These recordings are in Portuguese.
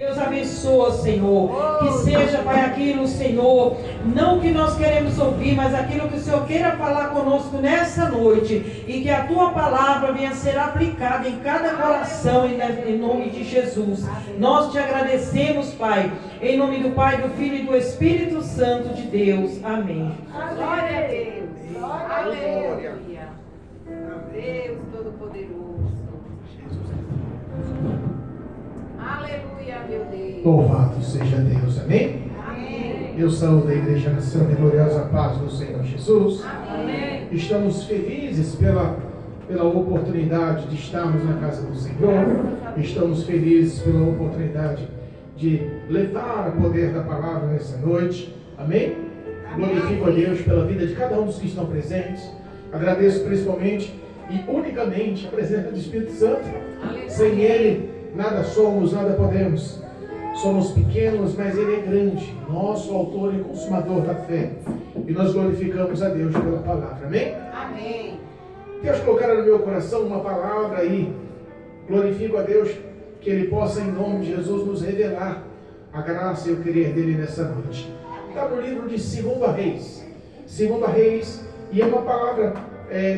Deus abençoa, Senhor, que seja, Pai, aquilo, Senhor, não que nós queremos ouvir, mas aquilo que o Senhor queira falar conosco nessa noite, e que a Tua palavra venha a ser aplicada em cada coração, em nome de Jesus. Nós te agradecemos, Pai, em nome do Pai, do Filho e do Espírito Santo de Deus. Amém. Glória a Deus. Aleluia. Deus Todo-Poderoso. Aleluia, meu Deus. Louvado seja Deus, amém? Amém. Eu saúdo a Igreja na santa e gloriosa paz do Senhor Jesus. Amém. Estamos felizes pela oportunidade de estarmos na casa do Senhor. Estamos felizes pela oportunidade de levar o poder da palavra nessa noite. Amém? Glorifico a Deus pela vida de cada um dos que estão presentes. Agradeço principalmente e unicamente a presença do Espírito Santo. Sem Ele, nada somos, nada podemos. Somos pequenos, mas Ele é grande, nosso autor e consumador da fé. E nós glorificamos a Deus pela palavra, amém? Amém. Deus colocará no meu coração uma palavra aí. Glorifico a Deus que Ele possa, em nome de Jesus, nos revelar a graça e o querer dEle nessa noite. Está no livro de 2 Reis. 2 Reis, e é uma palavra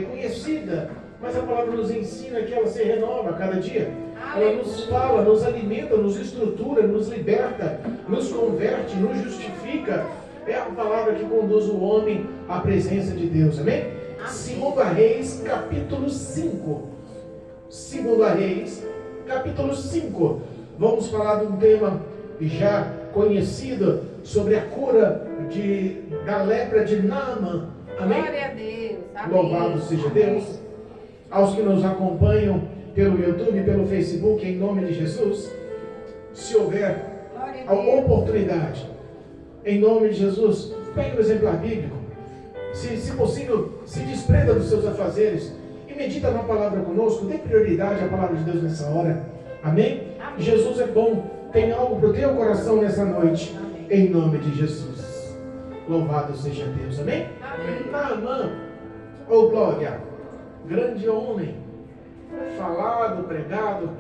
conhecida, mas a palavra nos ensina que ela se renova a cada dia. Ela nos fala, nos alimenta, nos estrutura, nos liberta, nos converte, nos justifica. É a palavra que conduz o homem à presença de Deus, amém? 2 Reis, capítulo 5. 2 Reis, capítulo 5. Vamos falar de um tema já conhecido sobre a cura da lepra de Naamã. Amém? Glória a Deus. Amém. Louvado seja Deus. Aos que nos acompanham pelo YouTube, pelo Facebook, em nome de Jesus, se houver a oportunidade, em nome de Jesus, pegue o exemplar bíblico, se possível, se desprenda dos seus afazeres e medita na palavra conosco, dê prioridade à palavra de Deus nessa hora, amém? Amém. Jesus é bom, tem algo para o teu coração nessa noite, em nome de Jesus. Louvado seja Deus, amém? Amém. Naamã, oh glória, grande homem, falado, pregado,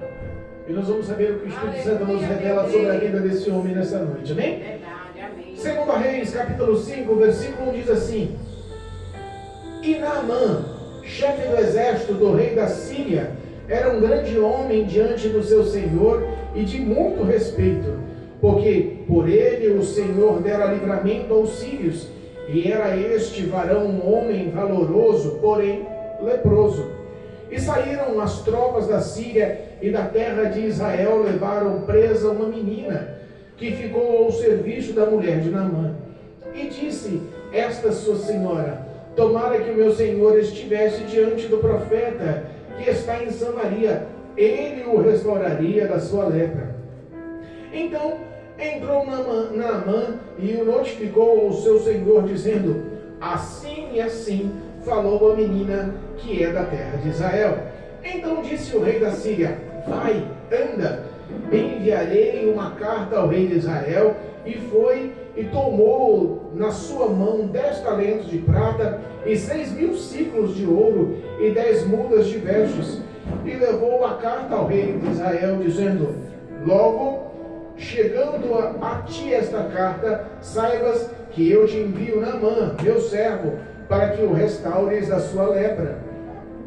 e nós vamos saber o que o Espírito Santo nos revela sobre a vida desse homem nessa noite, amém? Verdade, amém. 2 Reis, capítulo 5, versículo 1 diz assim: E Naamã, chefe do exército do rei da Síria, era um grande homem diante do seu senhor e de muito respeito, porque por ele o Senhor dera livramento aos sírios, e era este varão um homem valoroso, porém leproso. E saíram as tropas da Síria e da terra de Israel, levaram presa uma menina, que ficou ao serviço da mulher de Naamã. E disse esta sua senhora: tomara que o meu senhor estivesse diante do profeta, que está em Samaria, ele o restauraria da sua lepra. Então entrou Naamã e o notificou ao seu senhor, dizendo: assim e assim falou a menina que é da terra de Israel. Então disse o rei da Síria: vai, anda, enviarei uma carta ao rei de Israel. E foi e tomou na sua mão 10 talentos de prata e 6.000 ciclos de ouro e 10 mudas de vestes, e levou a carta ao rei de Israel, dizendo: logo chegando a ti esta carta, saibas que eu te envio Naamã, meu servo, para que o restaures da sua lepra.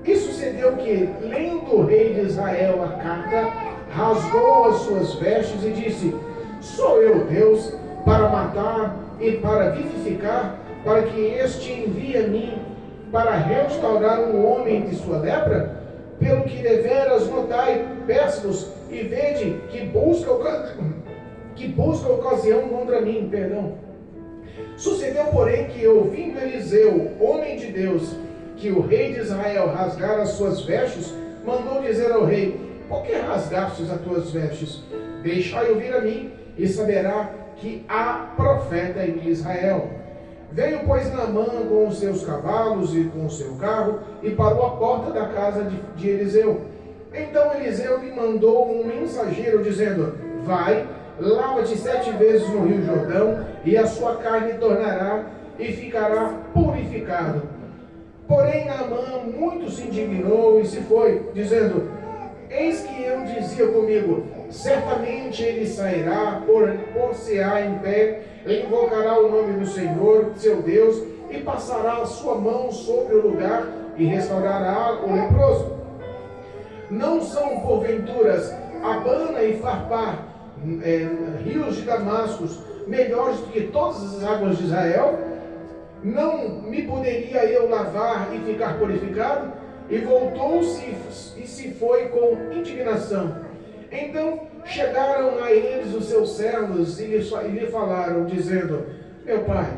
E sucedeu que, lendo o rei de Israel a carta, rasgou as suas vestes e disse: sou eu Deus para matar e para vivificar, para que este envie a mim para restaurar um homem de sua lepra? Pelo que deveras notai, peço-vos e vede que busca ocasião contra mim. Sucedeu, porém, que, ouvindo Eliseu, homem de Deus, que o rei de Israel rasgara as suas vestes, mandou dizer ao rei: por que rasgastes as tuas vestes? Deixai ouvir a mim, e saberá que há profeta em Israel. Veio, pois, Naamã com os seus cavalos e com o seu carro, e parou à porta da casa de Eliseu. Então Eliseu lhe mandou um mensageiro, dizendo: vai, lava-te 7 vezes no rio Jordão, e a sua carne tornará e ficará purificado. Porém Naamã muito se indignou e se foi, dizendo: eis que eu dizia comigo: certamente ele sairá, por-se-á em pé, invocará o nome do Senhor, seu Deus, e passará a sua mão sobre o lugar e restaurará o leproso. Não são, porventuras, Abana e Farpar, rios de Damascos, melhores do que todas as águas de Israel? Não me poderia eu lavar e ficar purificado? E voltou-se e se foi com indignação. Então chegaram a eles os seus servos e lhe falaram, dizendo: meu pai,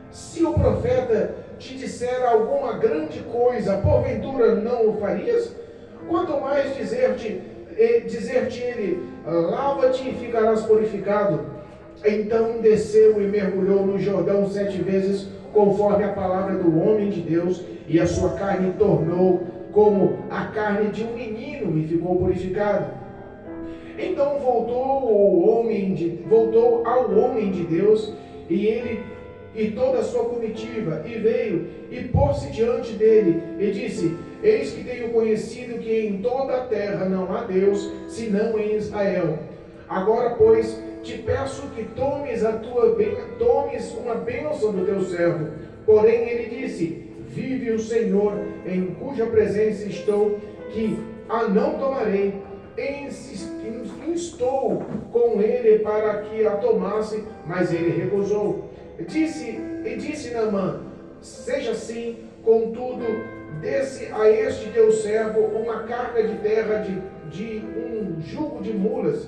se o profeta te disser alguma grande coisa, porventura não o farias? Quanto mais dizer-te ele, lava-te e ficarás purificado. Então desceu e mergulhou no Jordão 7 vezes, conforme a palavra do homem de Deus, e a sua carne tornou como a carne de um menino e ficou purificado. Então voltou ao homem de Deus, e ele e toda a sua comitiva, e veio e pôs-se diante dele, e disse: eis que tenho conhecido que em toda a terra não há Deus, senão em Israel. Agora, pois, te peço que tomes uma bênção do teu servo. Porém ele disse: vive o Senhor, em cuja presença estou, que a não tomarei. Instou com ele para que a tomasse, mas ele recusou. Disse Naamã: seja assim, contudo, desce a este teu servo uma carga de terra de um jugo de mulas,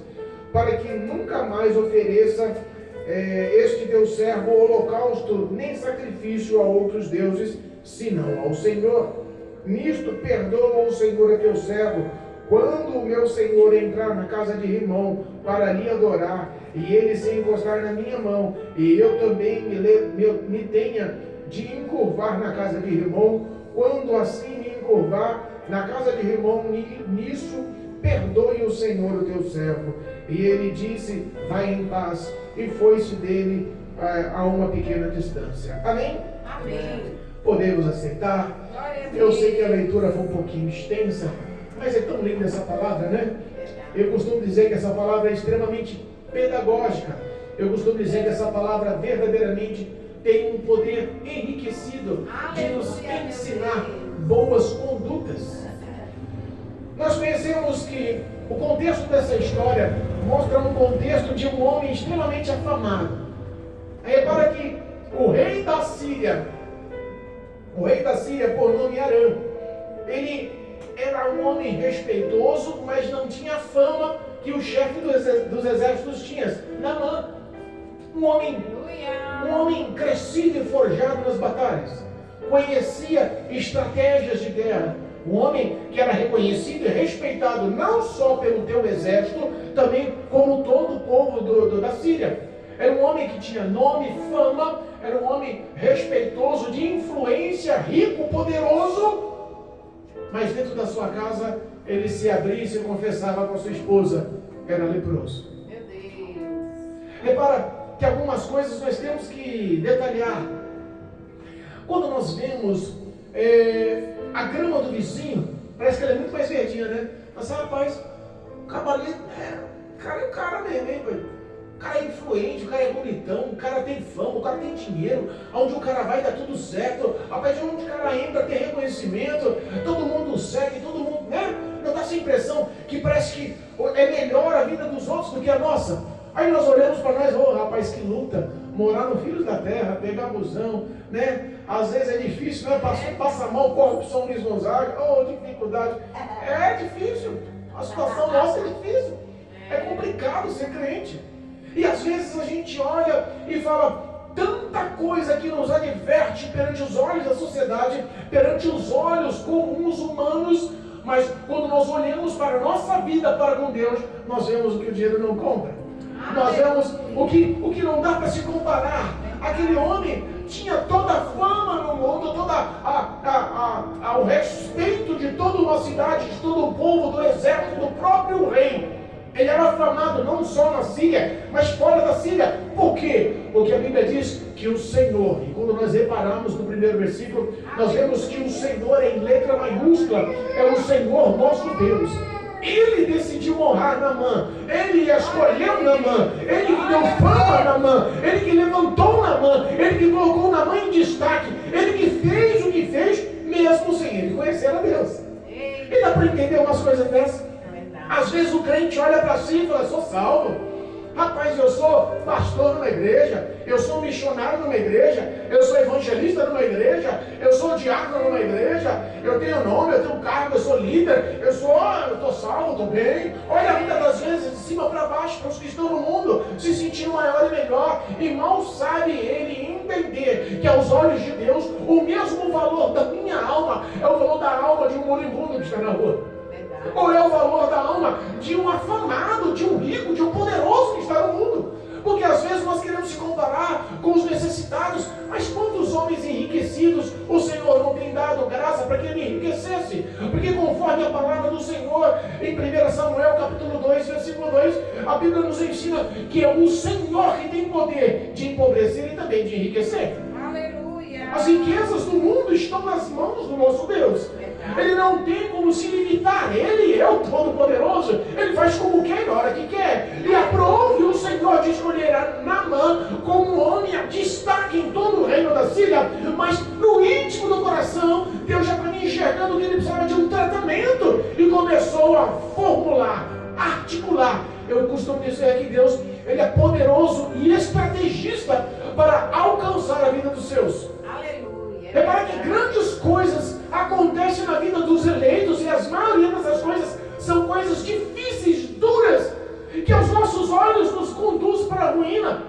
para que nunca mais ofereça este teu servo holocausto, nem sacrifício a outros deuses, senão ao Senhor. Nisto perdoa o Senhor a teu servo, quando o meu senhor entrar na casa de Rimão para lhe adorar, e ele se encostar na minha mão, e eu também me tenha de encurvar na casa de Rimão, quando assim me encurvar na casa de Rimão, nisso perdoe o Senhor o teu servo. E ele disse: vai em paz, e foi-se dele a uma pequena distância. Amém? Amém. Podemos aceitar. Eu sei que a leitura foi um pouquinho extensa, mas é tão linda essa palavra, né? Eu costumo dizer que essa palavra é extremamente pedagógica. Eu costumo dizer que essa palavra verdadeiramente tem um poder enriquecido de nos ensinar boas condutas. Nós conhecemos que o contexto dessa história mostra um contexto de um homem extremamente afamado. Repara que o rei da Síria, por nome Aram, ele era um homem respeitoso, mas não tinha a fama que o chefe dos exércitos tinha, Naamã. Um homem crescido e forjado nas batalhas, conhecia estratégias de guerra, um homem que era reconhecido e respeitado não só pelo teu exército, também como todo o povo da Síria. Era um homem que tinha nome, fama, era um homem respeitoso, de influência, rico, poderoso, mas dentro da sua casa ele se abria e se confessava com a sua esposa, era leproso. Meu Deus. Repara que algumas coisas nós temos que detalhar. Quando nós vemos a grama do vizinho, parece que ela é muito mais verdinha, né? Mas rapaz, o cavaleiro é o cara mesmo, hein, velho? O cara é influente, o cara é bonitão, o cara tem fama, o cara tem dinheiro, aonde o cara vai dá tudo certo, rapaz, onde o cara entra tem reconhecimento, todo mundo segue, todo mundo, né? Não dá essa impressão que parece que é melhor a vida dos outros do que a nossa. Aí nós olhamos para nós, rapaz, que luta, morar no Filhos da Terra, pegar busão, né? Às vezes é difícil, né? Passa mal, corrupção, Luiz Gonzaga, dificuldade. É difícil, a situação nossa é difícil, é complicado ser crente. E às vezes a gente olha e fala tanta coisa que nos adverte perante os olhos da sociedade, perante os olhos comuns humanos, mas quando nós olhamos para a nossa vida para com Deus, nós vemos o que o dinheiro não compra. Nós vemos o que não dá para se comparar. Aquele homem tinha toda a fama no mundo, o respeito de toda uma cidade, de todo o povo, do exército, do próprio rei. Ele era afamado não só na Síria, mas fora da Síria. Por quê? Porque a Bíblia diz que o Senhor, e quando nós reparamos no primeiro versículo, nós vemos que o Senhor em letra maiúscula é o Senhor nosso Deus. Ele decidiu honrar Naamã. Ele escolheu Naamã. Ele que deu fama a Naamã. Ele que levantou Naamã. Ele que colocou Naamã em destaque. Ele que fez o que fez, mesmo sem ele conhecer a Deus. E dá para entender umas coisas dessas? Às vezes o crente olha para si e fala, sou salvo. Rapaz, eu sou pastor numa igreja, eu sou missionário numa igreja, eu sou evangelista numa igreja, eu sou diácono numa igreja, eu tenho nome, eu tenho cargo, eu sou líder, eu estou salvo, estou bem. Olha, muitas das vezes, de cima para baixo, para os que estão no mundo, se sentindo maior e melhor, e mal sabe ele entender que aos olhos de Deus, o mesmo valor da minha alma é o valor da alma de um moribundo que está na rua. Ou é o valor da alma de um afamado, de um rico, de um poderoso que está no mundo. Porque às vezes nós queremos se comparar com os necessitados, mas quantos homens enriquecidos o Senhor não tem dado graça para que ele enriquecesse? Porque conforme a palavra do Senhor, em 1 Samuel capítulo 2, versículo 2, a Bíblia nos ensina que é o Senhor que tem poder de empobrecer e também de enriquecer. Aleluia. As riquezas do mundo estão nas mãos do nosso Deus. Ele não tem como se limitar. Ele é o Todo-Poderoso. Ele faz como quer, na hora que quer. E aprove o Senhor de escolher Naamã como um homem a destaque em todo o reino da Síria. Mas no íntimo do coração, Deus já estava enxergando que ele precisava de um tratamento. E começou a formular, articular. Eu costumo dizer que Deus, ele é poderoso e estrategista para alcançar a vida dos seus. Aleluia. Repara que grandes coisas acontecem na vida dos eleitos e as maioria dessas coisas são coisas difíceis, duras, que aos nossos olhos nos conduz para a ruína.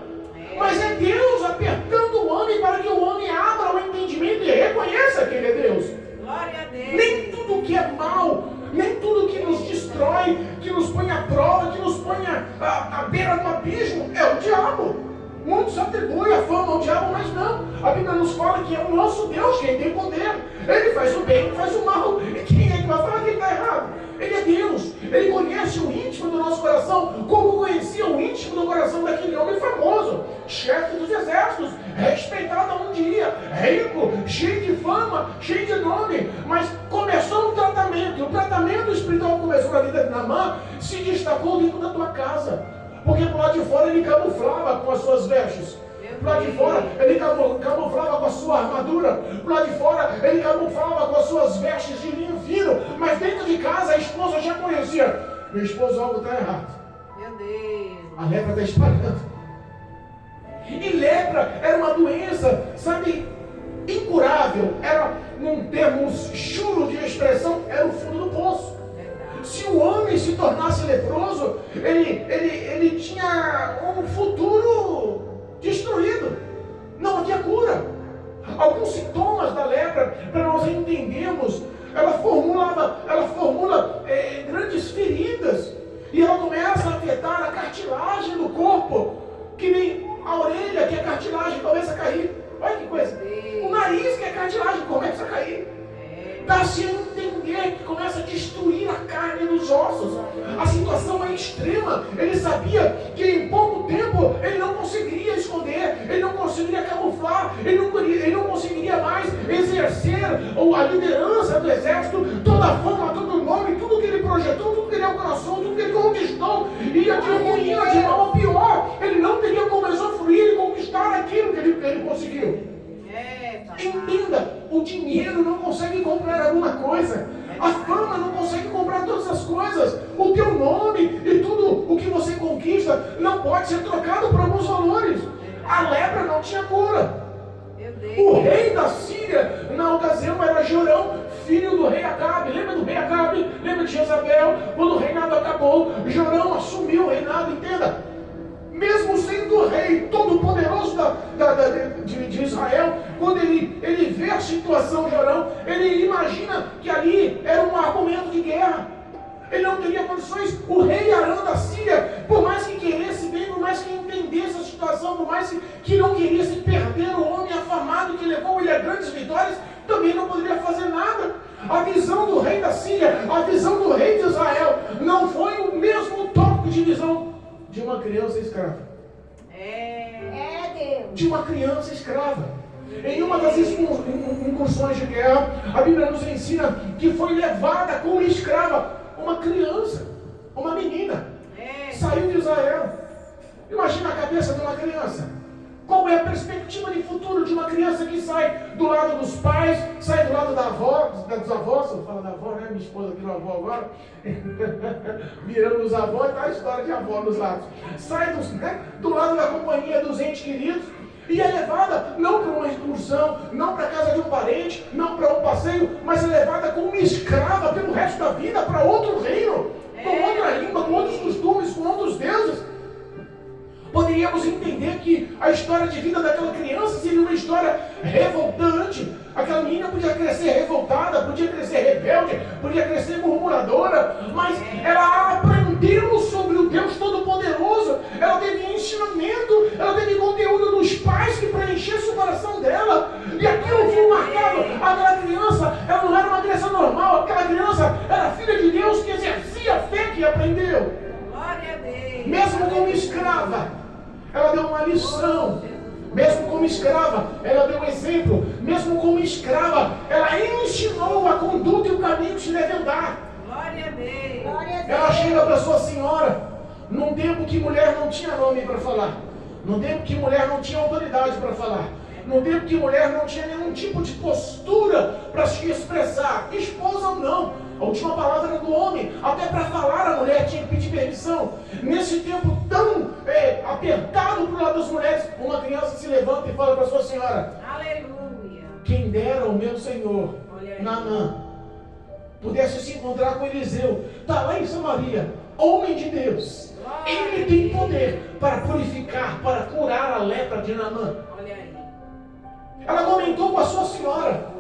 Mas é Deus apertando o homem para que o homem abra o entendimento e reconheça que ele é Deus. Glória a Deus. Nem tudo que é mal, nem tudo que nos destrói, que nos põe à prova, que nos põe à beira do abismo, é o diabo. Muitos atribuem a fama ao diabo, mas não. A Bíblia nos fala que é o nosso Deus quem tem poder. Ele faz o bem, ele faz o mal. E quem é que vai falar que ele está errado? Ele é Deus. Ele conhece o íntimo do nosso coração, como conhecia o íntimo do coração daquele homem famoso, chefe dos exércitos, respeitado um dia, rico, cheio de fama, cheio de nome. Mas começou um tratamento. E o tratamento espiritual começou na vida de Naamã, se destacou dentro da tua casa. Porque por lá de fora ele camuflava com as suas vestes. Por lá de fora ele camuflava com a sua armadura. Por lá de fora ele camuflava com as suas vestes de linho fino. Mas dentro de casa a esposa já conhecia. Meu esposo, algo está errado. Meu Deus. A lepra está espalhando. E lepra era uma doença, sabe, incurável. Era, num termo chulo de expressão, era o fundo do poço. Se o homem se tornasse leproso, ele tinha um futuro destruído. Não havia cura. Alguns sintomas da lepra, para nós entendermos, ela formula grandes feridas. E ela começa a afetar a cartilagem do corpo. Que nem a orelha, que é cartilagem, começa a cair. Olha que coisa. O nariz, que é cartilagem, começa a cair. Dá-se a entender que começa a destruir a carne dos ossos. A situação é extrema. Ele sabia que em pouco tempo ele não conseguiria esconder, ele não conseguiria camuflar, ele não conseguiria mais exercer a liderança do exército, toda a fama, todo o nome, tudo que ele projetou, tudo que ele alcançou, tudo que ele conquistou, ia de ruim, de mal a pior. Ele não teria como usufruir e conquistar aquilo que ele conseguiu. Entenda, o dinheiro não consegue comprar alguma coisa, a fama não consegue comprar todas as coisas, o teu nome e tudo o que você conquista não pode ser trocado por alguns valores. A lepra não tinha cura. O rei da Síria na ocasião era Jorão, filho do rei Acabe. Lembra do rei Acabe? Lembra de Jezabel? Quando o reinado acabou, Jorão assumiu o reinado. Entenda, mesmo sendo o rei todo-poderoso de Israel, quando ele vê a situação de Jorão, ele imagina que ali era um argumento de guerra. Ele não teria condições. O rei Arã da Síria, por mais que queresse bem, por mais que entendesse a situação, por mais que não queria perder o homem afamado que levou ele a grandes vitórias, também não poderia fazer nada. A visão do rei da Síria, a visão do rei de Israel, não foi o mesmo toque de visão de uma criança escrava. Deus. De uma criança escrava. Em uma das incursões de guerra, a Bíblia nos ensina que foi levada como escrava uma criança, uma menina. Saiu de Israel. Imagina a cabeça de uma criança. Qual é a perspectiva de futuro de uma criança que sai do lado dos pais, sai do lado da avó, dos avós? Eu falo da avó, né? Minha esposa virou avó agora. Virando os avós, tá a história de avó nos lados. Sai do lado da companhia dos entes queridos e é levada não para uma excursão, não para a casa de um parente, não para um passeio, mas é levada como escrava pelo resto da vida para outro reino, com outra língua, com outros costumes, com outros deuses. Poderíamos entender que a história de vida daquela criança seria uma história revoltante. Aquela menina podia crescer revoltada, podia crescer rebelde, podia crescer murmuradora, mas ela aprendeu sobre o Deus Todo-Poderoso. Ela teve ensinamento, ela teve conteúdo dos pais que preenchesse o coração dela. E aquilo foi marcado. Aquela criança, ela não era uma criança normal, aquela criança era filha de Deus que exercia a fé que aprendeu. Glória a Deus. Mesmo como escrava, ela deu uma lição. Mesmo como escrava, ela deu um exemplo. Mesmo como escrava, ela ensinou a conduta e o caminho que se deve andar. Glória a Deus. Ela chega para sua senhora, num tempo que mulher não tinha nome para falar, num tempo que mulher não tinha autoridade para falar, num tempo que mulher não tinha nenhum tipo de postura para se expressar, esposa ou não. A última palavra era do homem. Até para falar a mulher tinha que pedir permissão. Nesse tempo tão apertado para o lado das mulheres, uma criança se levanta e fala para sua senhora: Aleluia. quem dera o meu senhor Naamã pudesse se encontrar com Eliseu. Está lá em Samaria, homem de Deus. Ele tem poder para purificar, para curar a lepra de Naamã. Olha aí. Ela comentou com a sua senhora.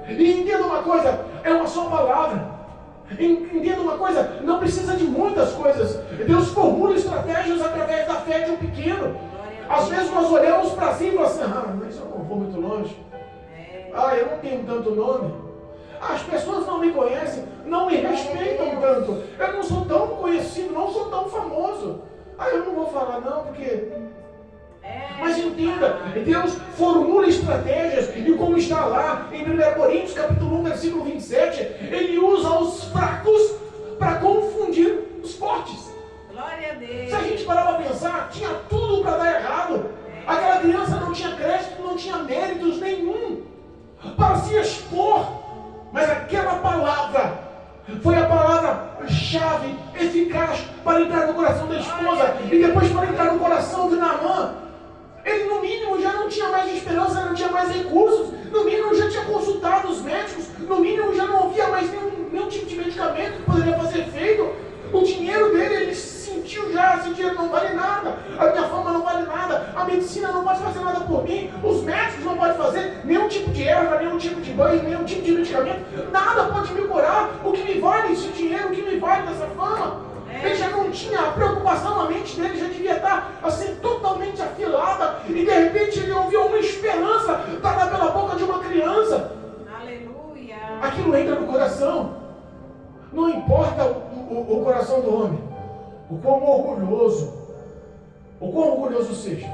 E entenda uma coisa, é uma só palavra. Entenda uma coisa, não precisa de muitas coisas. Deus formula estratégias através da fé de um pequeno. Às vezes nós olhamos para si e falamos assim: mas eu não vou muito longe. Eu não tenho tanto nome. As pessoas não me conhecem, não me respeitam tanto. Eu não sou tão conhecido, não sou tão famoso. Eu não vou falar não, porque... Mas entenda, Deus formula estratégias, e como está lá em 1 Coríntios capítulo 1, versículo 27, Ele usa os fracos para confundir os fortes. Glória a Deus. Se a gente parar para pensar, tinha tudo para dar errado. Aquela criança não tinha crédito, não tinha méritos nenhum para se expor, mas aquela palavra foi a palavra-chave, eficaz, para entrar no coração da esposa e depois para entrar no coração de Naamã. Ele no mínimo já não tinha mais esperança, não tinha mais recursos, no mínimo já tinha consultado os médicos, no mínimo já não havia mais nenhum tipo de medicamento que poderia fazer efeito. O dinheiro dele, ele sentiu já, esse dinheiro não vale nada, a minha fama não vale nada, a medicina não pode fazer nada por mim, os médicos não podem fazer nenhum tipo de erva, nenhum tipo de banho, nenhum tipo de medicamento, nada pode me curar. O que me vale esse dinheiro, o que me vale dessa fama? Ele já não tinha a preocupação, a mente dele já devia estar assim totalmente afilada, e de repente ele ouviu uma esperança dada pela boca de uma criança. Aleluia. Aquilo entra no coração. Não importa o coração do homem, o quão orgulhoso seja.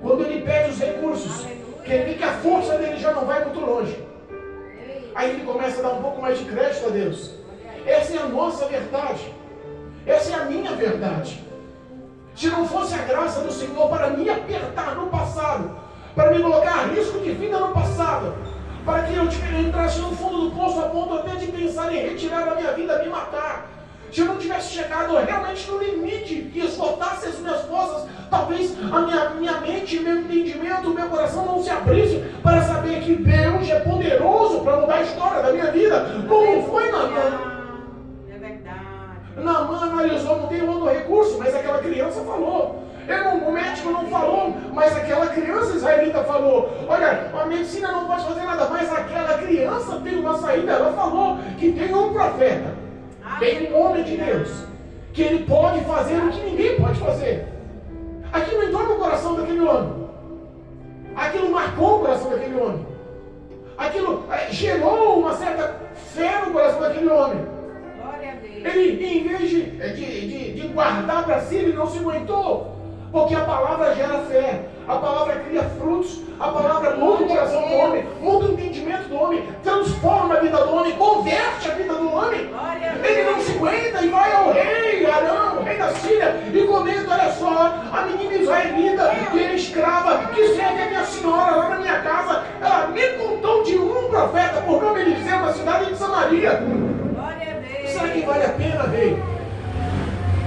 Quando ele pede os recursos, que ele vê que a força dele já não vai muito longe, aí ele começa a dar um pouco mais de crédito a Deus. Essa é a nossa verdade. Essa é a minha verdade. Se não fosse a graça do Senhor para me apertar no passado, para me colocar a risco de vida no passado, para que eu entrasse no fundo do poço a ponto até de pensar em retirar da minha vida, me matar, se eu não tivesse chegado realmente no limite que esgotasse as minhas forças, talvez a minha mente, meu entendimento, meu coração não se abrisse para saber que Deus é poderoso para mudar a história da minha vida, como foi Naamã. É verdade. Naamã analisou, não tem outro recurso, mas aquela criança falou. O médico não falou, mas aquela criança israelita falou. Olha, a medicina não pode fazer nada, mas aquela criança tem uma saída. Ela falou que tem um profeta, tem um homem de Deus, que ele pode fazer o que ninguém pode fazer. Aquilo entrou no coração daquele homem. Aquilo marcou o coração daquele homem. Aquilo gerou uma certa fé no coração daquele homem. Glória a Deus. Ele, em vez de guardar para si, ele não se aguentou. Porque a palavra gera fé, a palavra cria frutos, a palavra muda o coração do homem, muda o entendimento do homem, transforma a vida do homem, converte a vida do homem. Ele não se aguenta e vai ao rei Arão, o rei da Síria, e comenta: olha só, a menina israelita, que é escrava, que serve a minha senhora lá na minha casa, ela me contou de um profeta por nome Eliseu, na cidade de Samaria. Será que vale a pena, rei?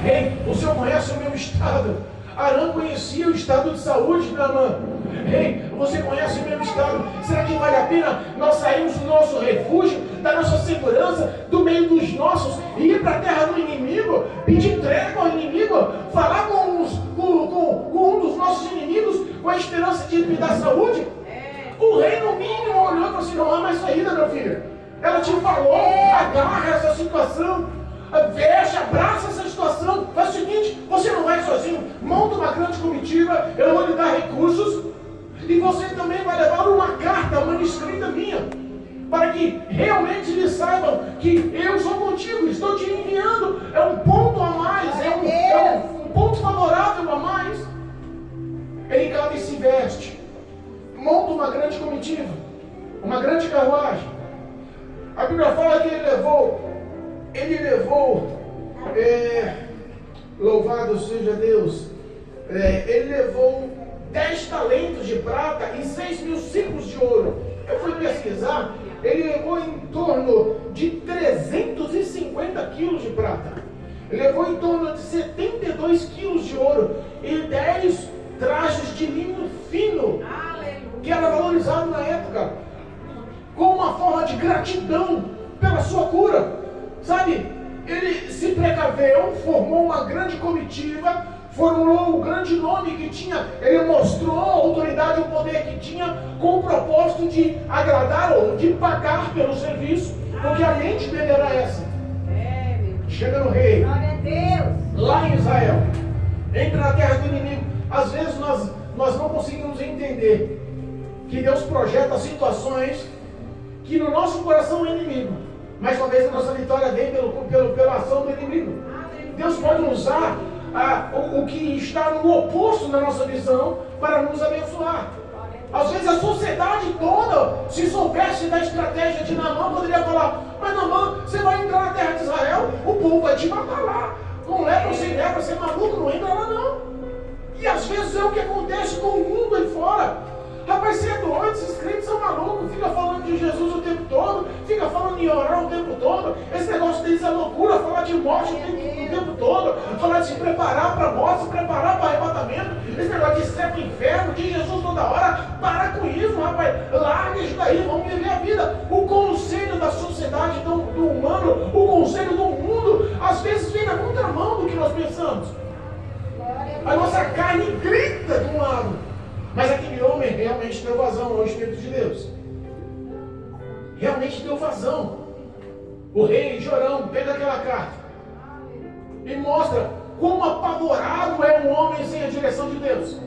Rei, o senhor conhece o meu estado. Arão conhecia o estado de saúde de Naamã. Rei, você conhece o meu estado. Será que vale a pena nós sairmos do nosso refúgio, da nossa segurança, do meio dos nossos, e ir para a terra do inimigo, pedir trégua ao inimigo, falar com um dos nossos inimigos, com a esperança de me dar saúde? O rei, no mínimo, olhou e falou assim: não há mais saída, meu filho. Ela te falou, agarra essa situação, veste, abraça essa situação. Faz o seguinte: você não vai sozinho, monta uma grande comitiva, eu vou lhe dar recursos, e você também vai levar uma carta manuscrita minha, para que realmente eles saibam que eu sou contigo, estou te enviando. É um ponto a mais, é um ponto favorável a mais. Ele cata e se veste, monta uma grande comitiva, uma grande carruagem. A Bíblia fala que ele levou, louvado seja Deus, ele levou 10 talentos de prata e 6.000 ciclos de ouro. Eu fui pesquisar, ele levou em torno de 350 quilos de prata. Ele levou em torno de 72 quilos de ouro e 10 trajes de linho fino, que era valorizado na época, como uma forma de gratidão pela sua cura. Sabe, ele se precaveu, formou uma grande comitiva, formulou o grande nome que tinha, ele mostrou a autoridade e o poder que tinha, com o propósito de agradar ou de pagar pelo serviço, porque a mente dele era essa. Chega no rei, lá em Israel, entra na terra do inimigo. Às vezes nós não conseguimos entender que Deus projeta situações que no nosso coração é inimigo, mas talvez a nossa vitória vem pela ação do inimigo. Deus pode usar o que está no oposto da nossa visão para nos abençoar. Às vezes a sociedade toda, se soubesse da estratégia de Naamã, poderia falar: mas Naamã, você vai entrar na terra de Israel, o povo vai te matar lá. Com lepra ou sem lepra, você é maluco, não entra lá não. E às vezes é o que acontece com o mundo aí fora. Rapaz, você é doido, esses crentes são malucos, fica falando de Jesus o tempo todo, fica falando em orar o tempo todo, esse negócio deles é loucura, falar de morte o tempo todo, falar de se preparar para a morte, se preparar para o arrebatamento, esse negócio de ser para o inferno, de Jesus toda hora. Para com isso, rapaz, larga isso daí, vamos viver a vida. O conselho da sociedade, do humano, o conselho do mundo, às vezes vem na contramão do que nós pensamos. A nossa carne grita de um lado, mas aquele homem realmente deu vazão ao Espírito de Deus. Realmente deu vazão. O rei Jorão pega aquela carta e mostra como apavorado é um homem sem a direção de Deus.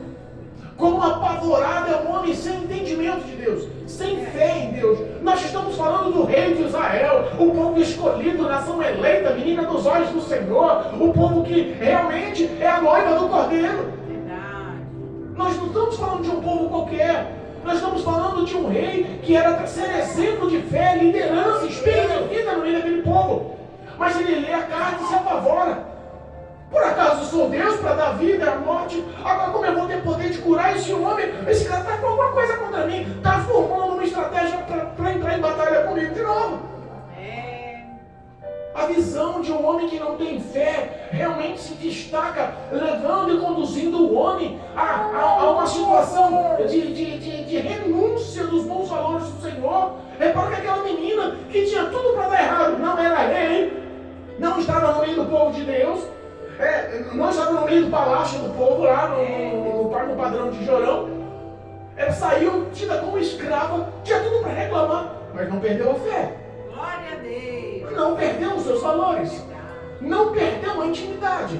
Como apavorado é um homem sem entendimento de Deus, sem fé em Deus. Nós estamos falando do rei de Israel, o povo escolhido, nação eleita, menina dos olhos do Senhor, o povo que realmente é a noiva do Cordeiro. Nós não estamos falando de um povo qualquer. Nós estamos falando de um rei que era para ser exemplo de fé, liderança, espírito de vida no meio daquele povo. Mas ele lê a carta e se apavora. Por acaso sou Deus para dar vida e a morte? Agora como eu vou ter poder de curar esse homem? Esse cara está com alguma coisa contra mim. Está formando uma estratégia para entrar em batalha comigo de novo. A visão de um homem que não tem fé realmente se destaca, levando e conduzindo o homem a uma situação de renúncia dos bons valores do Senhor. Repara que aquela menina que tinha tudo para dar errado, não era rei, não estava no meio do povo de Deus, não estava no meio do palácio do povo, lá no padrão de Jorão. Ela saiu tida como escrava, tinha tudo para reclamar, mas não perdeu a fé. Glória a Deus. Não perdeu os seus valores. Não perdeu a intimidade.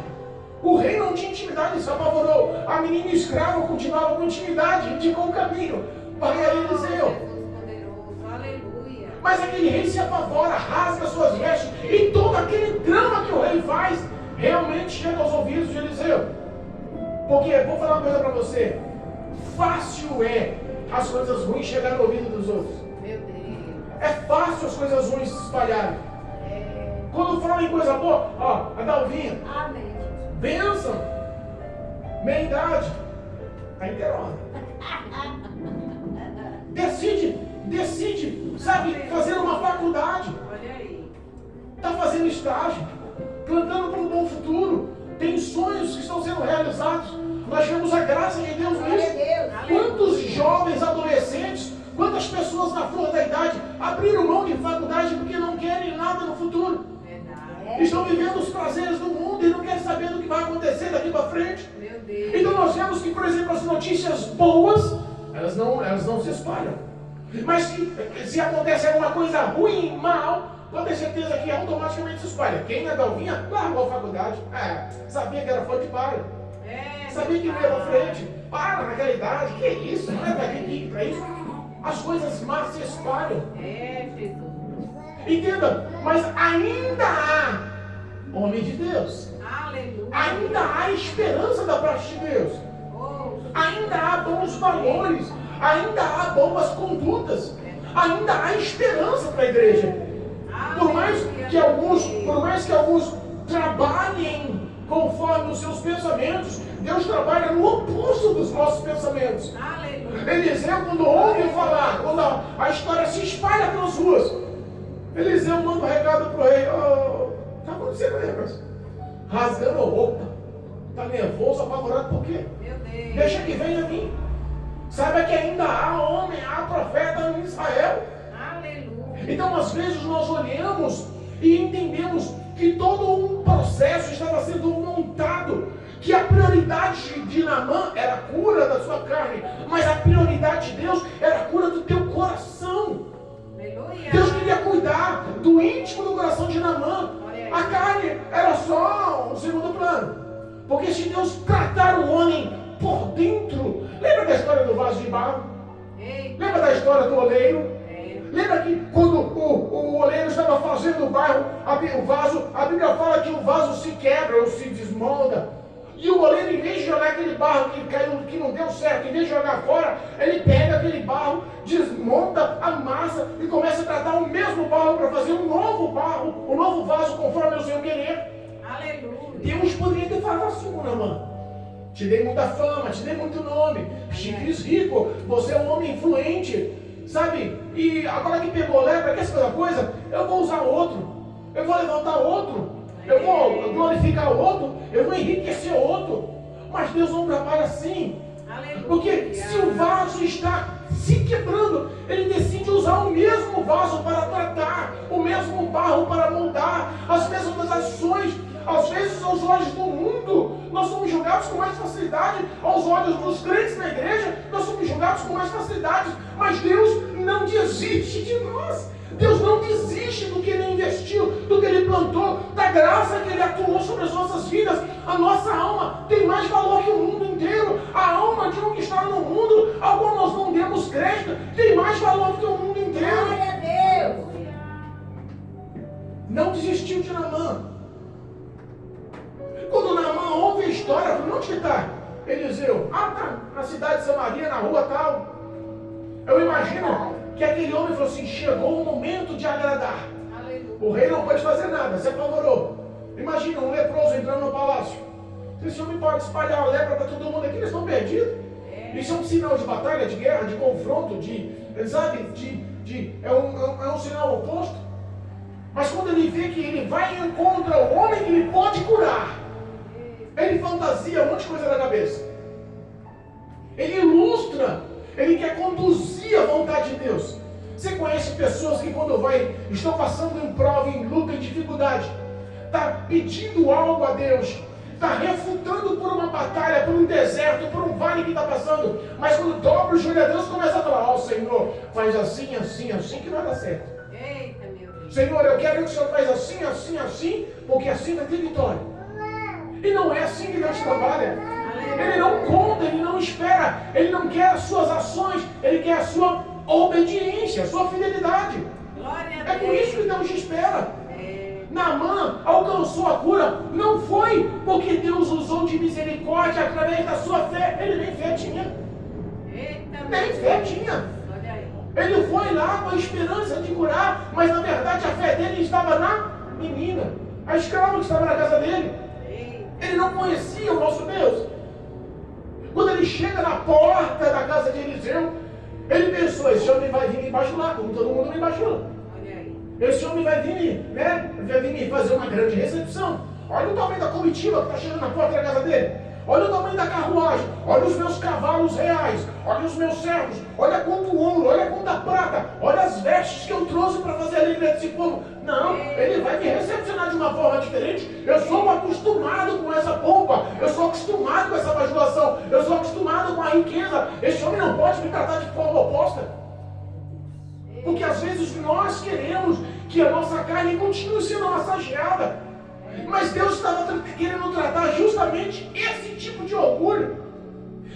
O rei não tinha intimidade, se apavorou. A menina escrava continuava com intimidade, indicou o caminho. Vai a Eliseu. Aleluia. Mas aquele rei se apavora, rasga suas vestes, e todo aquele drama que o rei faz realmente chega aos ouvidos de Eliseu. Porque, vou falar uma coisa para você, fácil é as coisas ruins chegarem no ouvido dos outros. Meu Deus. É fácil as coisas ruins se espalharem. Quando falam em coisa boa, ó, a Dalvinha, Amém. bênção, meia idade, tá inteirona. Decide, sabe, fazer uma faculdade, Olha aí. tá fazendo estágio, plantando para um bom futuro, tem sonhos que estão sendo realizados. Nós vemos a graça de Deus nisso. Quantos jovens adolescentes, quantas pessoas na flor da idade abriram mão de faculdade porque não querem nada no futuro? Verdade. Estão vivendo os prazeres do mundo e não querem saber do que vai acontecer daqui para frente. Meu Deus. Então nós vemos que, por exemplo, as notícias boas, elas não se espalham. Mas se acontece alguma coisa ruim, mal, pode ter certeza que automaticamente se espalha. Quem é Dalvinha, largou a faculdade. Sabia que era fã de para. Sabia que não ia pra frente. Para naquela idade, que isso? Não é daqui para isso. As coisas más se espalham. Jesus. Entenda, mas ainda há homem de Deus. Aleluia. Ainda há esperança da parte de Deus. Oh, Ainda há bons valores. Ainda há boas condutas. Ainda há esperança para a igreja. Por mais que alguns trabalhem conforme os seus pensamentos, Deus trabalha no oposto dos nossos pensamentos. aleluia. Eliseu, quando ouve falar, quando a história se espalha pelas ruas, Eliseu manda um recado para o rei: está acontecendo aí, mas rasgando a roupa, está nervoso, apavorado, por quê? Meu Deus. Deixa que venha a mim. Saiba que ainda há homem, há profeta em Israel. Aleluia. Então, às vezes, nós olhamos e entendemos que todo um processo estava sendo montado, que a prioridade de Naamã era a cura da sua carne, mas a prioridade de Deus era a cura do teu coração. Aleluia. Deus queria cuidar do íntimo do coração de Naamã. A carne era só um segundo plano. Porque se Deus tratar o homem por dentro, lembra da história do vaso de barro? Eita. Lembra da história do oleiro? É. Lembra que quando o oleiro estava fazendo o barro, o vaso, a Bíblia fala que o vaso se quebra ou se desmolda. E o oleiro, em vez de jogar aquele barro que caiu, que não deu certo, em vez de jogar fora, ele pega aquele barro, desmonta, amassa e começa a tratar o mesmo barro para fazer um novo barro, um novo vaso conforme o seu querer. Aleluia. Deus poderia ter falado assim, Naamã: te dei muita fama, te dei muito nome, te fiz rico, você é um homem influente, sabe? E agora que pegou lepra, quer saber uma coisa? Eu vou usar outro, eu vou levantar outro, eu vou glorificar outro, eu vou enriquecer outro. Mas Deus não trabalha assim. Aleluia. Porque se o vaso está se quebrando, ele decide usar o mesmo vaso para tratar, o mesmo barro para moldar, as mesmas ações. Às vezes, aos olhos do mundo, nós somos julgados com mais facilidade. Aos olhos dos crentes na igreja, nós somos julgados com mais facilidade. Mas Deus não desiste de nós. Deus não desiste do que Ele investiu, do que Ele plantou, da graça que Ele atuou sobre as nossas vidas. A nossa alma tem mais valor que o mundo inteiro. A alma de um que está no mundo, ao qual nós não demos crédito, tem mais valor do que o mundo inteiro. Glória a Deus. Não desistiu de Naamã. Quando Naamã ouve a história, fala: onde que está Eliseu? Tá na cidade de Samaria, na rua tal. Eu imagino que aquele homem falou assim: chegou o momento de agradar. Aleluia. O rei não pode fazer nada, se apavorou. Imagina um leproso entrando no palácio. Esse homem pode espalhar a lepra para todo mundo aqui, eles estão perdidos. Isso é um sinal de batalha, de guerra, de confronto, é um sinal oposto. Mas quando ele vê que ele vai e encontra o homem que ele pode curar, ele fantasia um monte de coisa na cabeça. Ele ilustra, ele quer conduzir a vontade de Deus. Você conhece pessoas que quando estão passando em prova, em luta, em dificuldade, está pedindo algo a Deus, está refutando por uma batalha, por um deserto, por um vale que está passando, mas quando dobra o joelho a Deus, começa a falar: ó, Senhor, faz assim, assim, assim que vai dar certo. Eita, meu Deus. Senhor, eu quero que o Senhor faz assim, assim, assim, porque assim vai ter vitória. E não é assim que Deus trabalha. Ele não conta, ele não espera, ele não quer as suas ações, ele quer a sua obediência, a sua fidelidade. Glória a Deus. É por isso que Deus te espera. Naamã alcançou a cura, não foi porque Deus usou de misericórdia através da sua fé. Ele nem fé tinha. Eita, Nem fé tinha. Olha aí. Ele foi lá com a esperança de curar, mas na verdade a fé dele estava na menina, a escrava que estava na casa dele. Eita. Ele não conhecia o nosso Deus. Quando ele chega na porta da casa de Eliseu, ele pensou, esse homem vai vir me bajular, como todo mundo me bajula. Olha aí. Esse homem vai vir, vai vir me fazer uma grande recepção. Olha o tamanho da comitiva que está chegando na porta da casa dele. Olha o tamanho da carruagem. Olha os meus cavalos reais. Olha os meus servos. Olha quanto ouro. Olha quanta prata. Olha as vestes que eu trouxe para fazer a alegria desse povo. Não, ele vai me recepcionar de uma forma diferente. Eu sou acostumado com essa pompa. Eu sou acostumado com essa bajulação. Eu sou acostumado com a riqueza. Esse homem não pode me tratar de forma oposta. Porque às vezes nós queremos que a nossa carne continue sendo massageada. Mas Deus estava querendo tratar justamente esse tipo de orgulho.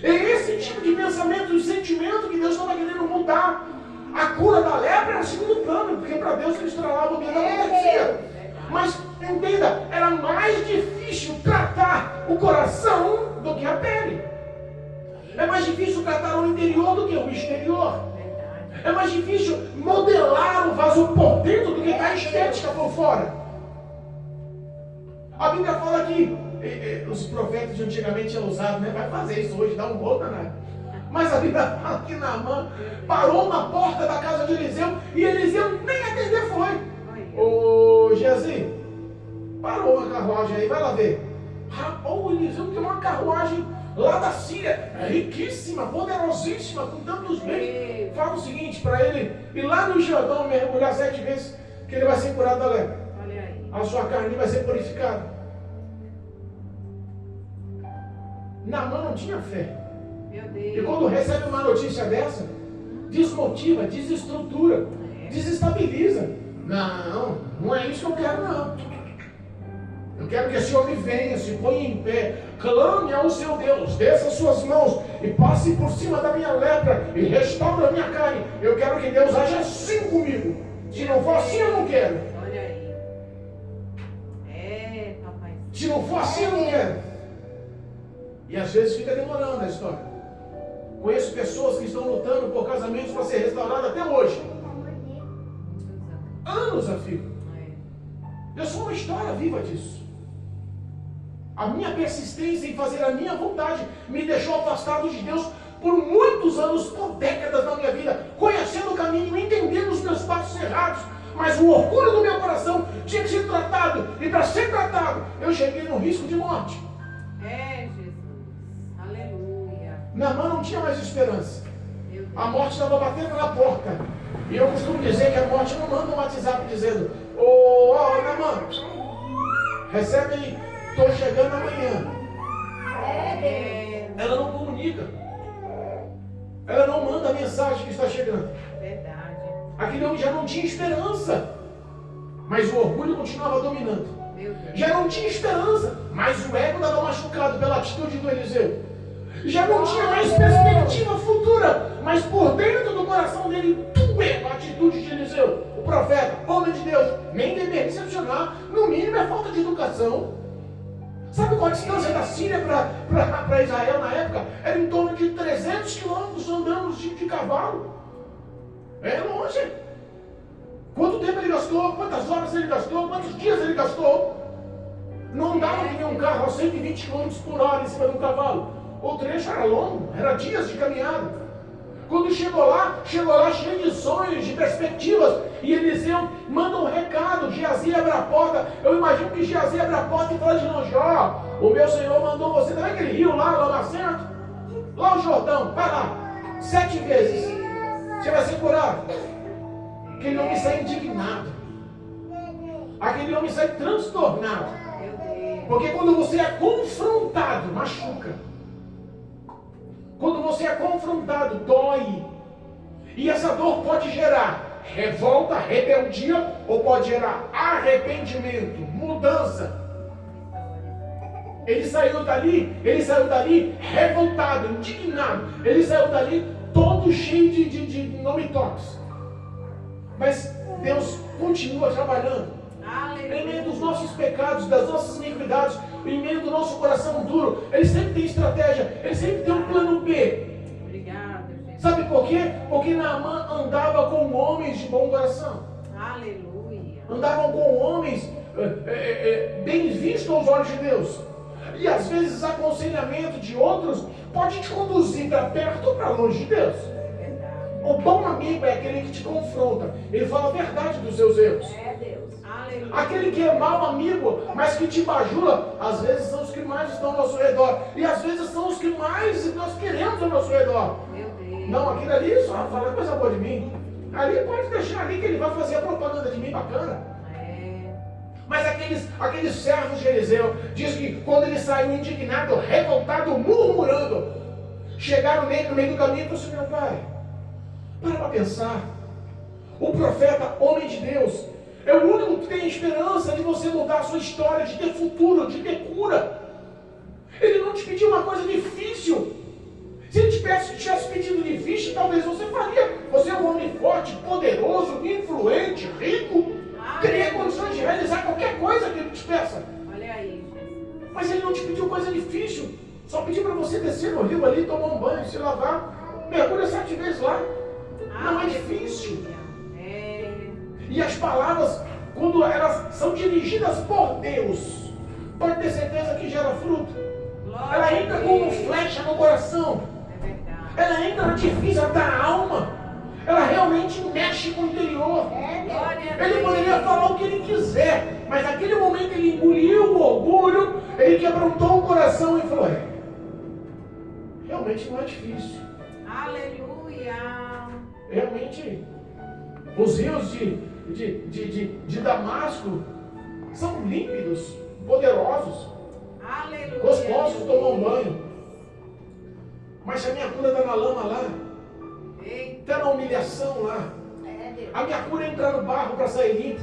É esse tipo de pensamento e sentimento que Deus estava querendo mudar. A cura da lepra era um segundo plano, porque para Deus ele estralava o dedo, não acontecia. Mas entenda, era mais difícil tratar o coração do que a pele. É mais difícil tratar o interior do que o exterior. É mais difícil modelar o vaso por dentro do que a estética por fora. A Bíblia fala que os profetas de antigamente eram usados, né? Vai fazer isso hoje, dá um gol danado. Mas a Bíblia fala que Naamã parou na porta da casa de Eliseu e Eliseu nem atender foi. Ô Geazi, parou uma carruagem aí, vai lá ver. O Eliseu tem uma carruagem lá da Síria, riquíssima, poderosíssima, com tantos bens. Fala o seguinte para ele, ir lá no Jordão mergulhar 7 vezes, que ele vai ser curado da lepra. A sua carne vai ser purificada. Naamã não tinha fé. Meu Deus. E quando recebe uma notícia dessa, desmotiva, desestrutura, desestabiliza. Não é isso que eu quero, não. Eu quero que esse homem venha, se ponha em pé, clame ao seu Deus, desça as suas mãos e passe por cima da minha lepra e restaure a minha carne. Eu quero que Deus haja assim comigo. Se não for assim, eu não quero. Olha aí. Papai. Se não for assim, eu não quero. E às vezes fica demorando a história. Conheço pessoas que estão lutando por casamentos para ser restaurado até hoje. Anos a fio. Eu sou uma história viva disso. A minha persistência em fazer a minha vontade me deixou afastado de Deus por muitos anos, por décadas da minha vida, conhecendo o caminho, entendendo os meus passos errados. Mas o orgulho do meu coração tinha que ser tratado. E para ser tratado, eu cheguei no risco de morte. Jesus. Aleluia. Naamã não tinha mais esperança. A morte estava batendo na porta. E eu costumo dizer que a morte não manda um WhatsApp dizendo: Naamã, recebe aí, estou chegando amanhã. Ela não comunica. Ela não manda a mensagem que está chegando. Verdade. Aquele homem já não tinha esperança, mas o orgulho continuava dominando. Já não tinha esperança, mas o ego estava machucado pela atitude do Eliseu. Já não tinha mais perspectiva futura, mas por dentro do coração dele doeu a atitude de Eliseu, o profeta, homem de Deus. Nem deveria decepcionar, no mínimo é falta de educação. Sabe qual a distância da Síria para Israel na época? Era em torno de 300 quilômetros andando de cavalo. É longe. Quanto tempo ele gastou? Quantas horas ele gastou? Quantos dias ele gastou? Não dava que nem um carro a 120 km por hora em cima de um cavalo. O trecho era longo, era dias de caminhada. Quando chegou lá cheio de sonhos, de perspectivas. E Eliseu manda um recado: Geazi abre a porta. Eu imagino que Geazi abre a porta e fala de longe: o meu Senhor mandou você. Tá vendo aquele rio lá, Lamacento? Lá o Jordão, vai lá, 7 vezes. Você vai ser curado. Aquele homem sai indignado. Aquele homem sai transtornado. Porque quando você é confrontado, machuca. Quando você é confrontado, dói. E essa dor pode gerar revolta, rebeldia, ou pode gerar arrependimento, mudança. Ele saiu dali revoltado, indignado. Ele saiu dali todo cheio de não me toques. Mas Deus continua trabalhando. Em meio dos nossos pecados, das nossas iniquidades, em meio do nosso coração duro, Ele sempre tem estratégia, Ele sempre tem um plano B. Obrigada, Jesus. Sabe por quê? Porque Naamã andava com homens de bom coração. Aleluia. Andavam com homens bem vistos aos olhos de Deus. E às vezes aconselhamento de outros pode te conduzir para perto ou para longe de Deus. Verdade. O bom amigo é aquele que te confronta. Ele fala a verdade dos seus erros. É Deus. Aleluia. Aquele que é mau amigo, mas que te bajula, às vezes são os que mais estão ao nosso redor. E às vezes são os que mais nós queremos ao nosso redor. Meu Deus. Não, aquilo ali só fala coisa boa de mim. Ali pode deixar ali que ele vai fazer a propaganda de mim bacana. Mas aqueles servos de Eliseu, diz que quando ele saiu indignado, revoltado, murmurando, chegaram nele no meio do caminho e falaram assim: meu pai, para pensar. O profeta, homem de Deus, é o único que tem esperança de você mudar a sua história, de ter futuro, de ter cura. Ele não te pediu uma coisa difícil. Se ele tivesse pedido difícil, talvez você faria. Você é um homem forte, poderoso, influente, rico. Teria condições de realizar qualquer coisa que ele te peça. Olha aí, Jesus. Mas ele não te pediu coisa difícil. Só pediu para você descer no rio ali, tomar um banho, se lavar. Mergulha 7 vezes lá. Não é difícil. E as palavras, quando elas são dirigidas por Deus, pode ter certeza que gera fruto. Ela entra como flecha no coração. É verdade. Ela entra na divisa da alma. Ela realmente mexe com o interior. Ele poderia falar o que ele quiser, mas naquele momento ele engoliu o orgulho, ele quebrantou o coração e falou: realmente não é difícil. Aleluia. Realmente, os rios de Damasco são límpidos, poderosos, Aleluia. gostosos de tomar um banho. Mas se a minha cura está na lama lá, está na humilhação lá, a minha cura é entrar no barro para sair limpo.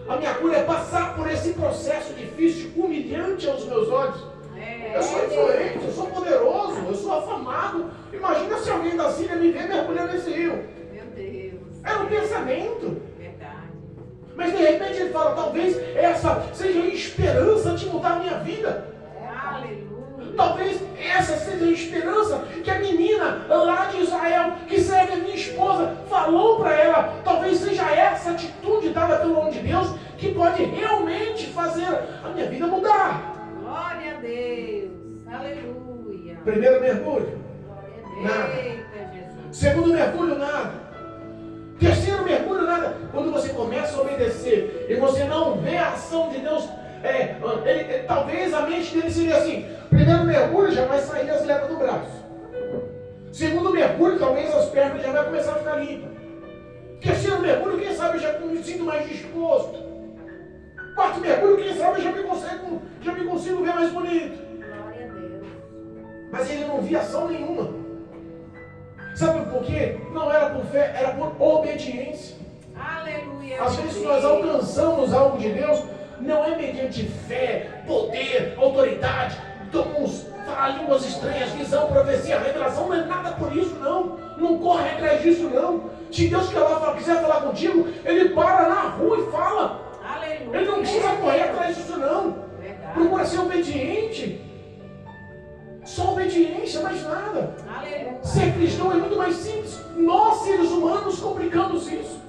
A minha cura é passar por esse processo difícil, humilhante aos meus olhos. Eu sou influente, eu sou poderoso, eu sou afamado. Imagina se alguém da Síria me ver mergulhando nesse rio. Meu Deus. Era um pensamento. Verdade. Mas de repente ele fala: talvez essa seja a esperança de mudar a minha vida. Aleluia. Talvez essa seja a esperança que a menina lá de Israel, que serve a minha esposa, falou para ela. Talvez seja essa atitude dada pelo homem de Deus que pode realmente fazer a minha vida mudar. Glória a Deus. Aleluia. Primeiro mergulho, nada. Eita, Jesus. Segundo mergulho, nada. Terceiro mergulho, nada. Quando você começa a obedecer e você não vê a ação de Deus, talvez a mente dele seria assim: primeiro mergulho, já vai sair as lebres do braço. Segundo mergulho, talvez as pernas já vai começar a ficar limpas. Terceiro mergulho, quem sabe eu já me sinto mais disposto. Quarto mergulho, quem sabe eu já me consigo ver mais bonito. Glória a Deus. Mas ele não via ação nenhuma. Sabe por quê? Não era por fé, era por obediência. Aleluia. Às vezes nós alcançamos algo de Deus, não é mediante fé, poder, autoridade, dons, falar línguas estranhas, visão, profecia, revelação, não é nada por isso não. Não corre atrás disso não. Se Deus quiser falar contigo, Ele para na rua e fala. Aleluia. Ele não precisa correr atrás disso não. Verdade. Procura ser obediente. Só obediência, mais nada. Aleluia. Ser cristão é muito mais simples. Nós, seres humanos, complicamos isso.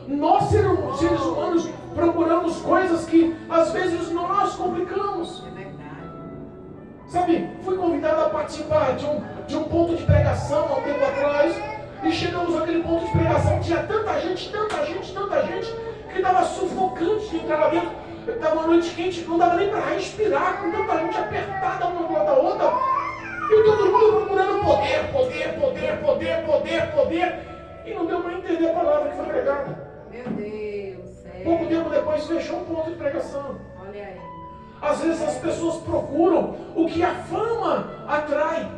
Nós, seres humanos, procuramos coisas que às vezes nós complicamos. É verdade. Sabe, fui convidado a participar de um ponto de pregação há um tempo atrás. E chegamos naquele ponto de pregação, tinha tanta gente, que estava sufocante de entrar lá dentro. Estava uma noite quente, não dava nem para respirar, com tanta gente apertada uma do lado da outra. E todo mundo procurando poder. E não deu para entender a palavra que foi pregada. Meu Deus. Pouco tempo depois fechou um ponto de pregação. Olha aí. Às vezes as pessoas procuram o que a fama atrai.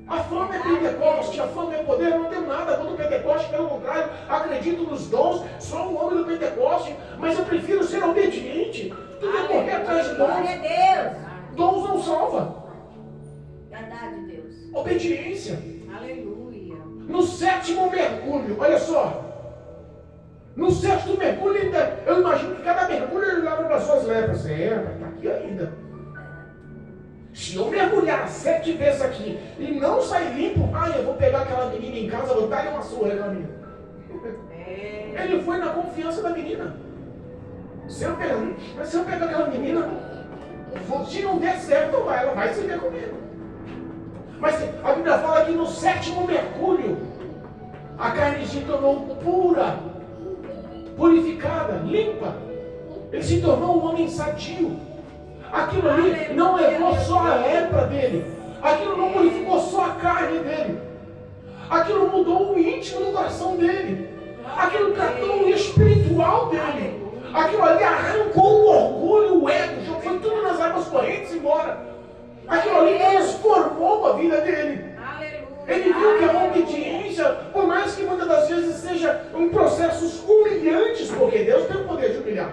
A fama é Pentecoste, a fama é poder. Eu não tenho nada contra o Pentecoste, pelo contrário, acredito nos dons, sou um homem do Pentecoste, mas eu prefiro ser obediente do que correr atrás de Glória a dons. Deus. Dons não salva. Verdade, Deus. Obediência. Aleluia. No 7º mergulho, olha só. No sexto mergulho, eu imagino que cada mergulho ele leva para suas lepras. Está aqui ainda. Se eu mergulhar 7 vezes aqui e não sair limpo, eu vou pegar aquela menina em casa, vou dar-lhe uma surra naquela menina. Ele foi na confiança da menina. Se eu pegar aquela menina, se não der certo, ela vai se ver comigo. Mas a Bíblia fala que no 7º mergulho, a carne se tornou pura, purificada, limpa. Ele se tornou um homem sadio. Aquilo ali não levou só a lepra dele. Aquilo não purificou só a carne dele. Aquilo mudou o íntimo do coração dele. Aquilo tratou o espiritual dele. Aquilo ali arrancou o orgulho, o ego, foi tudo nas águas correntes embora. Aquilo ali transformou a vida dele. Ele viu que a obediência, por mais que muitas das vezes seja em processos humilhantes, porque Deus tem o poder de humilhar.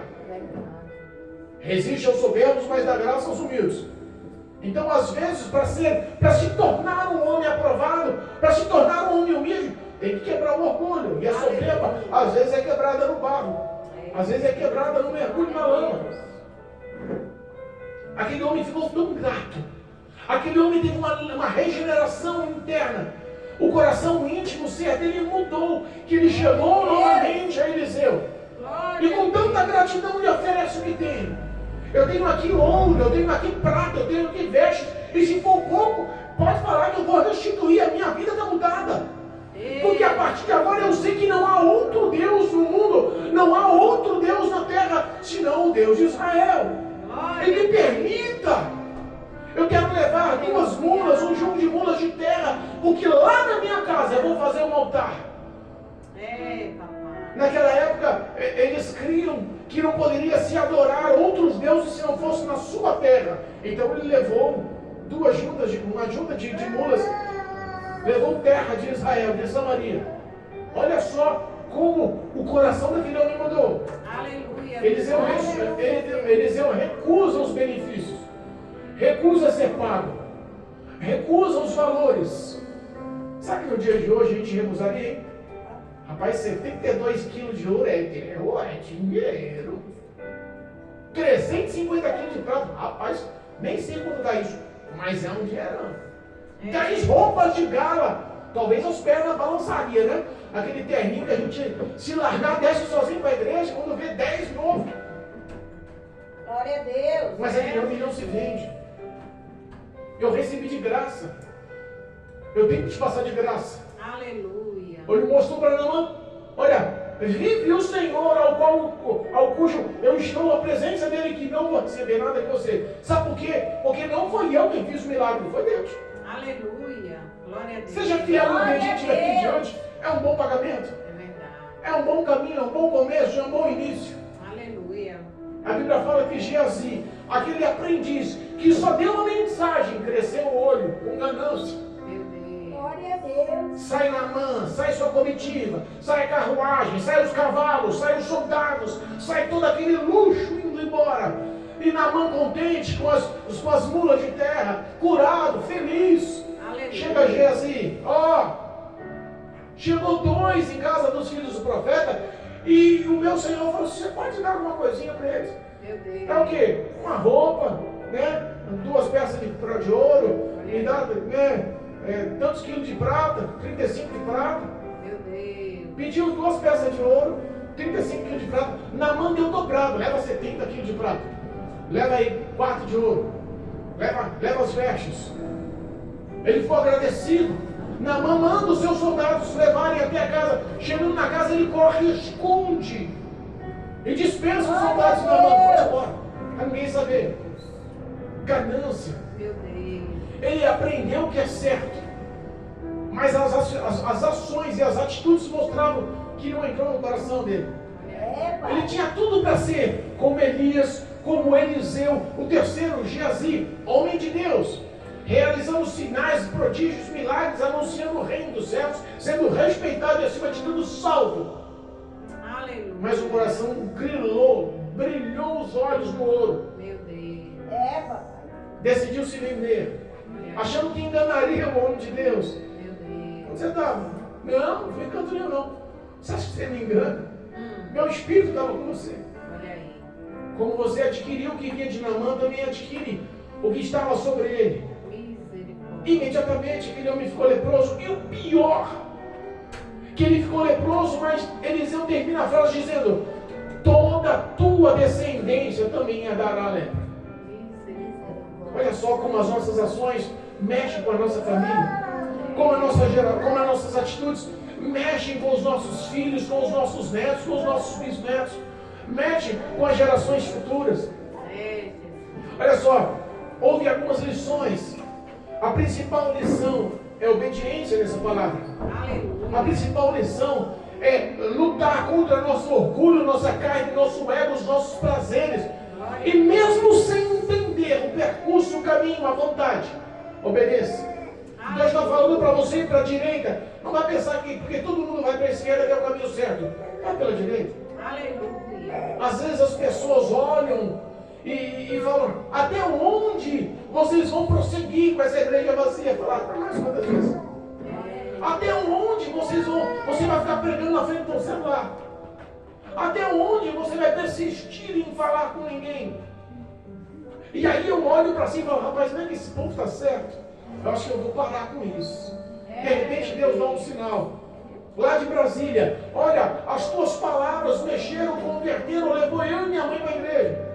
Resiste aos soberbos, mas dá graça aos humildes. Então, às vezes, para se tornar um homem aprovado, para se tornar um homem humilde, tem que quebrar o orgulho. E a soberba, às vezes, é quebrada no barro. Às vezes é quebrada no mergulho na lama. Aquele homem ficou tão grato. Aquele homem teve uma regeneração interna. O coração íntimo, o ser dele mudou. Que ele chegou novamente a Eliseu. E com tanta gratidão lhe oferece o que tem. Eu tenho aqui ouro, eu tenho aqui prata, eu tenho aqui vestes. E se for pouco, pode falar que eu vou restituir. A minha vida está mudada. Porque a partir de agora eu sei que não há outro Deus no mundo, não há outro Deus na terra, senão o Deus de Israel. Ele me permita. Eu quero levar 2 mulas, um junco de mulas de terra, porque lá na minha casa eu vou fazer um altar. Naquela época, eles criam que não poderia se adorar outros deuses se não fosse na sua terra. Então ele levou uma junta de mulas, levou terra de Israel, de Samaria. Olha só como o coração daquele homem mudou. Aleluia. Eliseu recusa os benefícios, recusa ser pago, recusa os valores. Sabe que no dia de hoje a gente recusaria, hein? Rapaz, 72 quilos de ouro é dinheiro. 350 quilos de prata, rapaz, nem sei quanto dá isso, mas é um dinheirão. 10 roupas de gala, talvez as pernas balançariam, né? Aquele terninho que a gente, se largar, desce sozinho para a igreja, quando vê 10 novos. Glória a Deus. Mas aquele homem não se vende. Eu recebi de graça. Eu tenho que te passar de graça. Aleluia. Ele mostrou para Naamã, olha, vive o Senhor ao cujo eu estou, a presença dele, que não vou receber nada de você. Sabe por quê? Porque não foi eu quem fiz o milagre, foi Deus. Aleluia. Glória a Deus. Seja fiel e obediente daqui em diante. É um bom pagamento. É verdade. É um bom caminho, é um bom começo, é um bom início. Aleluia. A Bíblia fala que Geazi, aquele aprendiz que só deu uma mensagem, cresceu o olho com ganância. Meu Deus. Glória a Deus. Sai Naamã, sai sua comitiva, sai a carruagem, sai os cavalos, sai os soldados, sai todo aquele luxo indo embora. E Naamã contente com as mulas de terra, curado, feliz. Aleluia. Chega Geazi, chegou 2 em casa dos filhos do profeta, e o meu Senhor falou assim, você pode dar alguma coisinha para eles? Meu Deus. É o quê? Uma roupa, né? 2 peças de ouro, e dá, né? Tantos quilos de prata, 35 de prata. Meu Deus. Pediu 2 peças de ouro, 35 quilos de prata. Naamã deu dobrado, leva 70 quilos de prata. Leva aí 4 de ouro. Leva as vestes. Ele foi agradecido. Naamã manda os seus soldados levarem até a casa. Chegando na casa, ele corre e esconde. E dispensa os soldados de Naamã. Pode ir embora, para ninguém saber. Ganância. Meu Deus. Ele aprendeu o que é certo. Mas as ações e as atitudes mostravam que não entrou no coração dele. Ele tinha tudo para ser como Elias, como Eliseu, o terceiro, Geazi, homem de Deus, realizando sinais, prodígios, milagres, anunciando o reino dos céus, sendo respeitado e acima de tudo salvo. Aleluia. Mas o coração brilhou os olhos no ouro. Meu Deus. Papai. Decidiu se vender, achando que enganaria o homem de Deus. Meu Deus. Você está? Não, não fui cantoria não. Você acha que você me engana? Meu espírito estava com você. Olha aí. Como você adquiriu o que vinha de Naamã, também adquire o que estava sobre ele. Misericórdia. Imediatamente aquele homem ficou leproso. E o pior, que ele ficou leproso, mas Eliseu termina a frase dizendo: toda a tua descendência também herdará a lepra. Olha só como as nossas ações mexem com a nossa família, como as nossas atitudes mexem com os nossos filhos, com os nossos netos, com os nossos bisnetos, mexem com as gerações futuras. Olha só, houve algumas lições. A principal lição é obediência nessa palavra. A principal lição é lutar contra nosso orgulho, nossa carne, nosso ego, os nossos prazeres. E mesmo sem entender o percurso, o caminho, a vontade, obedeça. Deus está falando para você ir para a direita. Não vai pensar que porque todo mundo vai para a esquerda que é o caminho certo. Vai pela direita. Aleluia. Às vezes as pessoas olham e falam: até onde vocês vão prosseguir com essa igreja vazia? Falar para mais quantas vezes? Até onde você vai ficar pregando na frente do celular? Até onde você vai persistir em falar com ninguém? E aí eu olho para cima e falo: rapaz, não é que esse povo está certo? Eu acho que eu vou parar com isso. De repente Deus dá um sinal. Lá de Brasília: olha, as tuas palavras mexeram, converteram, levou eu e minha mãe para a igreja.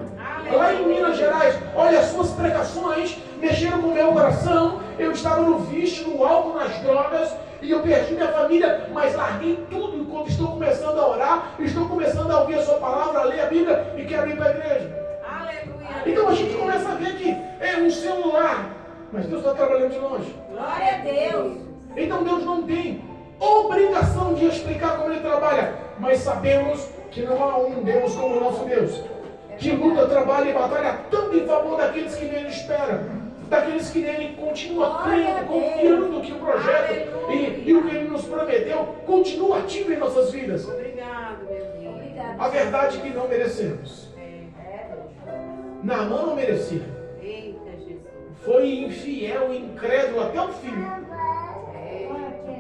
Lá em Minas Gerais: olha, as suas pregações mexeram com o meu coração. Eu estava no vício, no álcool, nas drogas, e eu perdi minha família, mas larguei tudo enquanto estou começando a orar, estou começando a ouvir a sua palavra, a ler a Bíblia e quero ir para a igreja. Aleluia. Então a gente começa a ver que é um celular, mas Deus está trabalhando de longe. Glória a Deus. Então Deus não tem obrigação de explicar como Ele trabalha, mas sabemos que não há um Deus como o nosso Deus, que luta, trabalha e batalha tanto em favor daqueles que nele esperam, daqueles que nele continuam crendo, confiando que o projeto e o que Ele nos prometeu continua ativo em nossas vidas. Obrigado, meu Deus. Obrigado. A verdade é que não merecemos. Naamã não merecia. Eita, Jesus. Foi infiel e incrédulo até o fim.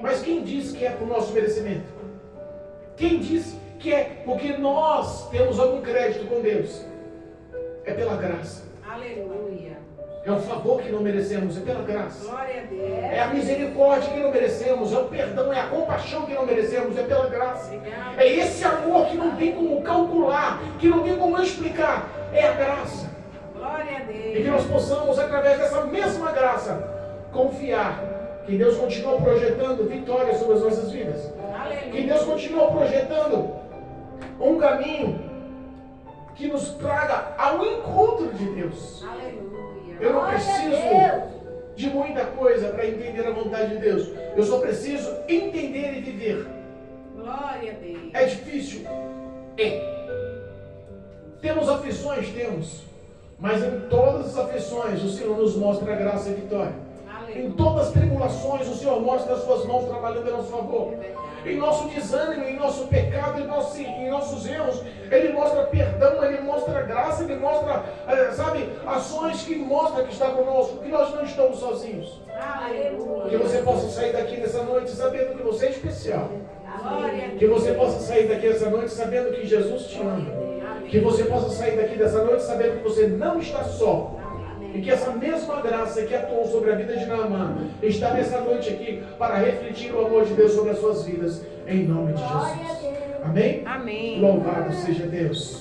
Mas quem disse que é por nosso merecimento? Quem disse que é porque nós temos algum crédito com Deus? É pela graça. Aleluia. É o favor que não merecemos, é pela graça. Glória a Deus. É a misericórdia que não merecemos, é o perdão, é a compaixão que não merecemos, é pela graça. Obrigado. É esse amor que não tem como calcular, que não tem como explicar, é a graça. Glória a E que Deus. nós possamos, através dessa mesma graça, confiar que Deus continua projetando vitória sobre as nossas vidas. Aleluia. Que Deus continua projetando um caminho que nos traga ao encontro de Deus. Aleluia. Eu não Glória a preciso Deus. de muita coisa para entender a vontade de Deus. Eu só preciso entender e viver. Glória a Deus. É difícil? É. Temos aflições? Temos. Mas em todas as aflições o Senhor nos mostra a graça e a vitória. Em todas as tribulações o Senhor mostra as suas mãos trabalhando a nosso favor. Em nosso desânimo, em nosso pecado, em nossos erros, Ele mostra perdão, Ele mostra graça, Ele mostra, ações que mostram que está conosco, que nós não estamos sozinhos. Aleluia. Que você possa sair daqui nessa noite sabendo que você é especial. Glória a Deus. Que você possa sair daqui essa noite sabendo que Jesus te ama. Que você possa sair daqui dessa noite sabendo que você não está só. E que essa mesma graça que atuou sobre a vida de Naamã está nessa noite aqui para refletir o amor de Deus sobre as suas vidas. Em nome de Glória a Jesus. Deus. Amém? Amém. Louvado seja Deus.